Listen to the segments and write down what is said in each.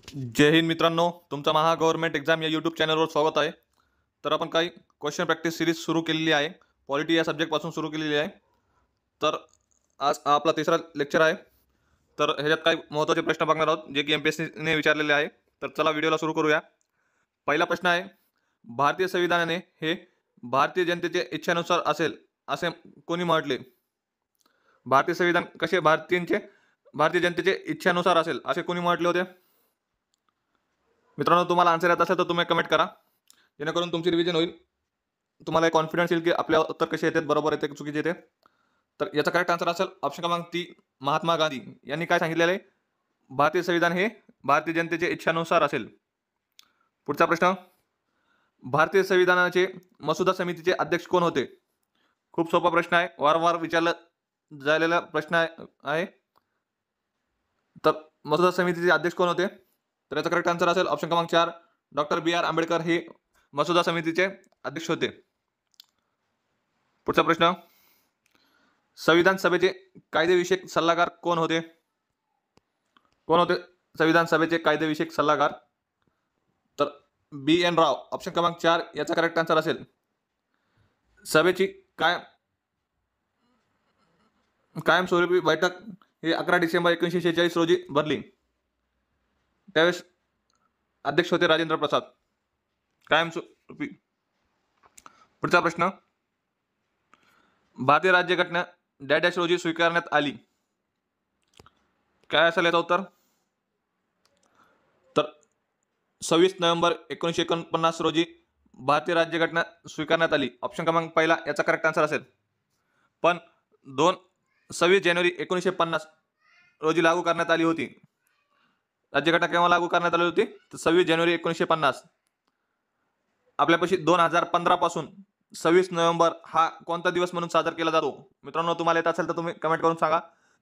जय हिंद मित्रांनो, तुमचं महा government exam या यूट्यूब चॅनलवर स्वागत आहे. तर आपण काही क्वेश्चन प्रॅक्टिस सिरीज सुरू केलेली आहे. पॉलिटी या सब्जेक्टपासून सुरू केलेली आहे. तर आज हा आपला तिसरा लेक्चर आहे. तर ह्याच्यात काही महत्त्वाचे प्रश्न बघणार आहोत जे की MPSCने विचारलेले आहे. तर चला व्हिडिओला सुरू करूया. पहिला प्रश्न आहे, भारतीय संविधानाने हे भारतीय जनतेच्या इच्छेनुसार असेल असे कोणी म्हटले? भारतीय संविधान कसे भारतीय जनतेचे इच्छेनुसार असेल असे कोणी म्हटले होते? मित्रांनो, तुम्हाला आन्सर येत असेल तर तुम्ही कमेंट करा, जेणेकरून तुमची रिव्हिजन होईल. तुम्हाला कॉन्फिडन्स येईल की आपल्या उत्तर कसे येतात, बरोबर येते चुकीचे येते. तर याचा करेक्ट आन्सर असेल ऑप्शन क्रमांक 3, महात्मा गांधी यांनी काय सांगितलेलं आहे? भारतीय संविधान हे भारतीय जनतेच्या इच्छानुसार असेल. पुढचा प्रश्न, भारतीय संविधानाचे मसुदा समितीचे अध्यक्ष कोण होते? खूप सोपा प्रश्न आहे, वारंवार विचारला झालेला प्रश्न आहे. तर मसुदा समितीचे अध्यक्ष कोण होते? तर याचा करेक्ट आन्सर असेल ऑप्शन क्रमांक 4, डॉक्टर B.R. आंबेडकर हे मसुदा समितीचे अध्यक्ष होते. पुढचा प्रश्न, संविधान सभेचे कायदेविषयक सल्लागार कोण होते? कोण होते संविधान सभेचे कायदेविषयक सल्लागार? तर B.N. राव, ऑप्शन क्रमांक 4 याचा करेक्ट आन्सर असेल. सभेची कायमस्वरूपी बैठक हे 11 डिसेंबर 1946 रोजी भरली. त्यावेळेस अध्यक्ष होते राजेंद्र प्रसाद, कायमस्वरूपी. पुढचा प्रश्न, भारतीय राज्यघटना डॅश रोजी स्वीकारण्यात आली. काय असेल याचं उत्तर? तर 26 नोव्हेंबर 1949 रोजी भारतीय राज्यघटना स्वीकारण्यात आली. ऑप्शन क्रमांक पहिला याचा करेक्ट आन्सर असेल. पण 26 जानेवारी 1950 रोजी लागू करण्यात आली होती. राज्यघटना केव्हा लागू करण्यात आली होती? तर 26 जानेवारी 1950. आपल्यापाशी 2015 पासून 26 नोव्हेंबर हा कोणता दिवस म्हणून साजरा केला जातो? मित्रांनो, तुम्हाला येत असेल तर तुम्ही कमेंट करून सांगा.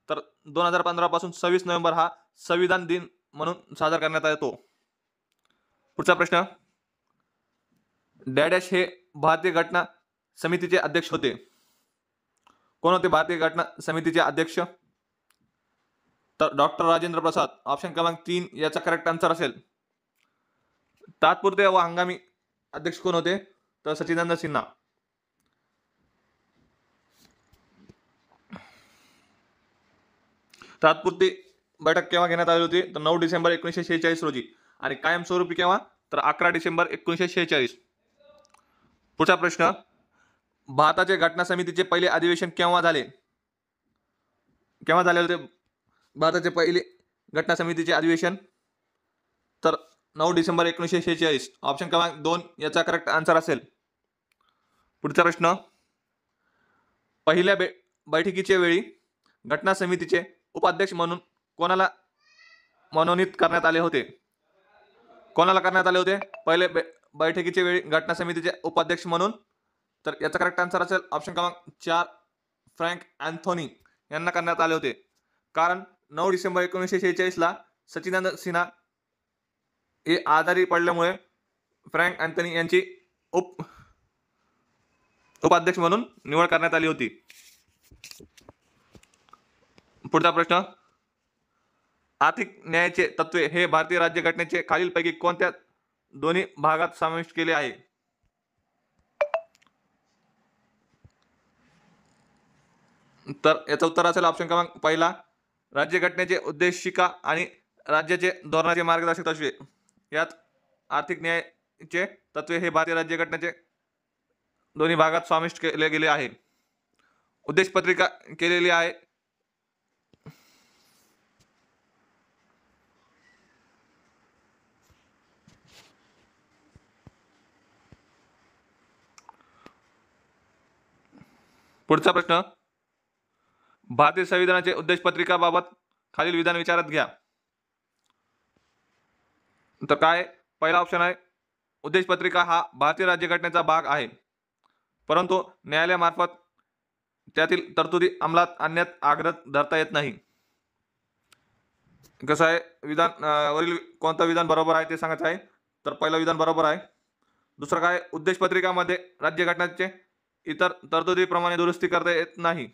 तर 2015 पासून 26 नोव्हेंबर हा संविधान दिन म्हणून साजरा करण्यात येतो. पुढचा प्रश्न, डॅश हे भारतीय घटना समितीचे अध्यक्ष होते. कोण होते भारतीय घटना समितीचे अध्यक्ष? तर डॉक्टर राजेंद्र प्रसाद, ऑप्शन क्रमांक 3 याचा करेक्ट आन्सर असेल. तात्पुरते व हंगामी अध्यक्ष कोण होते? तर सच्चिदानंद सिन्हा. तात्पुरती बैठक केव्हा घेण्यात आली होती? तर 9 डिसेंबर 1946 रोजी. आणि कायमस्वरूपी केव्हा? तर 11 डिसेंबर 1946. पुढचा प्रश्न, भारताचे घटना समितीचे पहिले अधिवेशन केव्हा झाले? केव्हा झाले होते भारताचे पहिले घटना समितीचे अधिवेशन? तर 9 डिसेंबर 1946. ऑप्शन क्रमांक 2 याचा करेक्ट आन्सर असेल. पुढचा प्रश्न, पहिल्या बैठकीच्या वेळी घटना समितीचे उपाध्यक्ष म्हणून कोणाला मनोनीत करण्यात आले होते? कोणाला करण्यात आले होते पहिले बैठकीच्या वेळी घटना समितीचे उपाध्यक्ष म्हणून? तर याचा करेक्ट आन्सर असेल ऑप्शन क्रमांक 4, फ्रँक अँथोनी यांना करण्यात आले होते. कारण 9 डिसेंबर 1946 ला सच्चिदानंद सिन्हा हे आजारी पडल्यामुळे फ्रँक अँथोनी यांची उपाध्यक्ष म्हणून निवड करण्यात आली होती. पुढचा प्रश्न, आर्थिक न्यायाचे तत्वे हे भारतीय राज्यघटनेचे खालीलपैकी कोणत्या दोन्ही भागात समाविष्ट केले आहे? तर याचं उत्तर असेल ऑप्शन क्रमांक पहिला, राज्यघटनेचे उद्देशिका आणि राज्याचे धोरणाचे मार्गदर्शक तत्वे. यात आर्थिक न्यायाचे तत्वे हे भारतीय राज्यघटनेचे दोन्ही भागात समाविष्ट केले गेले आहे. उद्देश पत्रिका केलेली आहे. पुढचा प्रश्न, भारतीय संविधानाचे उद्देश पत्रिकाबाबत खालील विधान विचारात घ्या. तर काय? पहिला ऑप्शन आहे, उद्देश पत्रिका हा भारतीय राज्यघटनेचा भाग आहे, परंतु न्यायालयामार्फत त्यातील तरतुदी अंमलात आणण्यात आग्रह धरता येत नाही. कसं आहे विधान? वरील कोणतं विधान बरोबर आहे ते सांगायचं आहे. तर पहिलं विधान बरोबर आहे. दुसरं काय? उद्देश पत्रिकामध्ये राज्यघटनेचे इतर तरतुदीप्रमाणे दुरुस्ती करता येत नाही.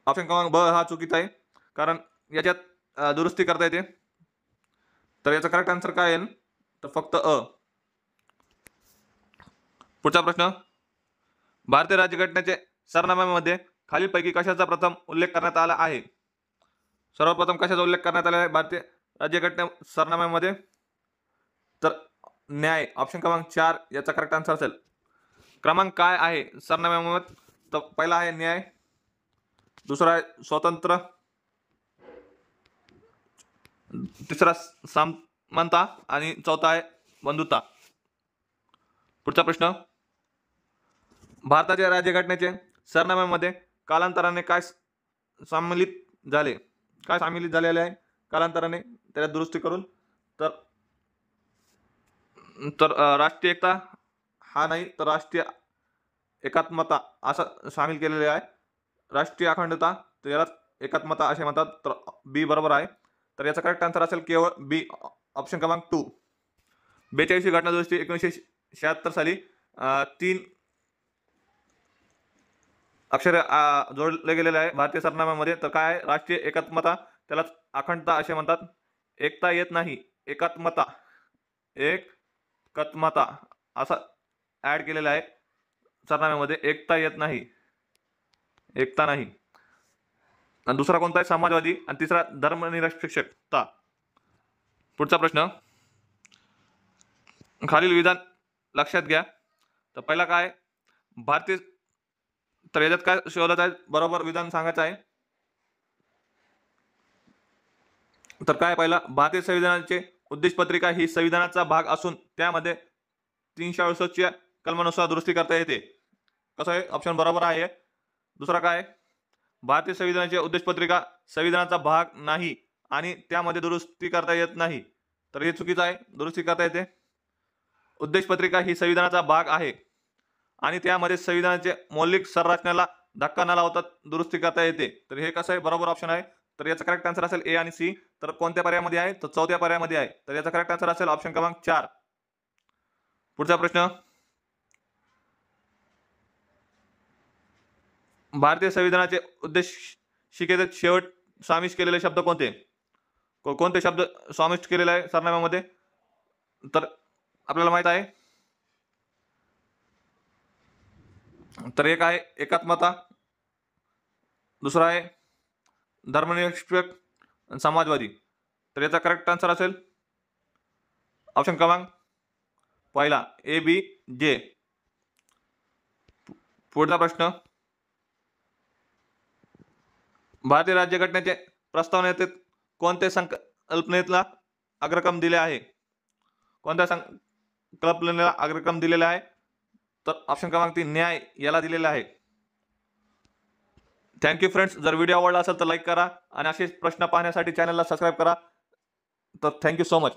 ऑप्शन क्रमांक ब हा चुकीचा आहे, कारण याच्यात दुरुस्ती करता येते. तर याचा करेक्ट आन्सर काय येईल? तर फक्त अ. पुढचा प्रश्न, भारतीय राज्यघटनेचे सरनाम्यामध्ये खालीलपैकी कशाचा प्रथम उल्लेख करण्यात आला आहे? सर्वप्रथम कशाचा उल्लेख करण्यात आला आहे भारतीय राज्यघटने सरनाम्यामध्ये? तर न्याय, ऑप्शन क्रमांक 4 याचा करेक्ट आन्सर असेल. क्रमांक काय आहे सरनाम्यामध्ये? तर पहिला आहे न्याय, दुसरा आहे स्वतंत्र, तिसरा समानता आणि चौथा आहे बंधुता. पुढचा प्रश्न, भारताच्या राज्यघटनेचे सरनाम्यामध्ये कालांतराने काय सामील झाले? काय सामील झालेले आहे कालांतराने त्याला दुरुस्ती करून? तर तर राष्ट्रीय एकता हा नाही, तर राष्ट्रीय एकात्मता असं सामील केलेले आहे. राष्ट्रीय अखंडता, तर याला एकात्मता असे म्हणतात. तर बी बरोबर आहे. तर याचा करेक्ट आन्सर असेल केवळ बी, ऑप्शन क्रमांक 2. 42वी घटना दुरुस्ती 1976 साली 3 अक्षर जोडले गेलेले आहे भारतीय सरनाम्यामध्ये. तर काय आहे? राष्ट्रीय एकात्मता, त्यालाच अखंडता असे म्हणतात. एकता येत नाही, एकात्मता, एकत्मता असं ऍड केलेलं आहे सरनाम्यामध्ये. एकता येत नाही, एकता नाही. आणि दुसरा कोणता आहे? समाजवादी. आणि तिसरा धर्मनिरपेक्षता. पुढचा प्रश्न, खालील विधान लक्षात घ्या. तर पहिला काय? भारतीय, तर याच्यात काय शोधत आहे? बरोबर विधान सांगायचं आहे. तर काय पहिला, भारतीय संविधानाचे उद्देशपत्रिका ही संविधानाचा भाग असून त्यामध्ये 368 कलमानुसार दुरुस्ती करता येते. कसं आहे? ऑप्शन बरोबर आहे. दुसरा काय? भारतीय संविधानाची उद्देशपत्रिका संविधानाचा भाग नाही आणि त्यामध्ये दुरुस्ती करता येत नाही. तर हे चुकीचं आहे. दुरुस्ती करता येते. उद्देशपत्रिका ही संविधानाचा भाग आहे आणि त्यामध्ये संविधानाचे मौलिक संरचनेला धक्का न लावता दुरुस्ती करता येते. तर हे कसं आहे? बरोबर ऑप्शन आहे. तर याचा करेक्ट आन्सर असेल ए आणि सी. तर कोणत्या पर्यायामध्ये आहे? तर चौथ्या पर्यायामध्ये आहे. तर याचा करेक्ट आन्सर असेल ऑप्शन क्रमांक 4. पुढचा प्रश्न, भारतीय संविधानाचे उद्देशिकेचे शेवट समाविष्ट केलेले शब्द कोणते? कोणते शब्द समाविष्ट केलेले आहे सरनाम्यामध्ये? तर आपल्याला माहित आहे. तर एक आहे एकात्मता, दुसरा आहे धर्मनिरपेक्ष, समाजवादी. तर याचा करेक्ट आन्सर असेल ऑप्शन क्रमांक पहिला ए, बी, जे. पुढचा प्रश्न, भारतीय राज्यघटनेचे प्रस्तावनेत कोणत्या संकल्पनेला अग्रक्रम दिले आहे? कोणत्या संकल्पनेला अग्रक्रम दिलेला आहे? तर ऑप्शन क्रमांक 3 न्याय याला दिलेला आहे. Thank you friends. जर व्हिडिओ आवडला असेल तर लाईक करा आणि असेच प्रश्न पाहण्यासाठी चॅनलला सबस्क्राईब करा. तर थँक्यू सो मच.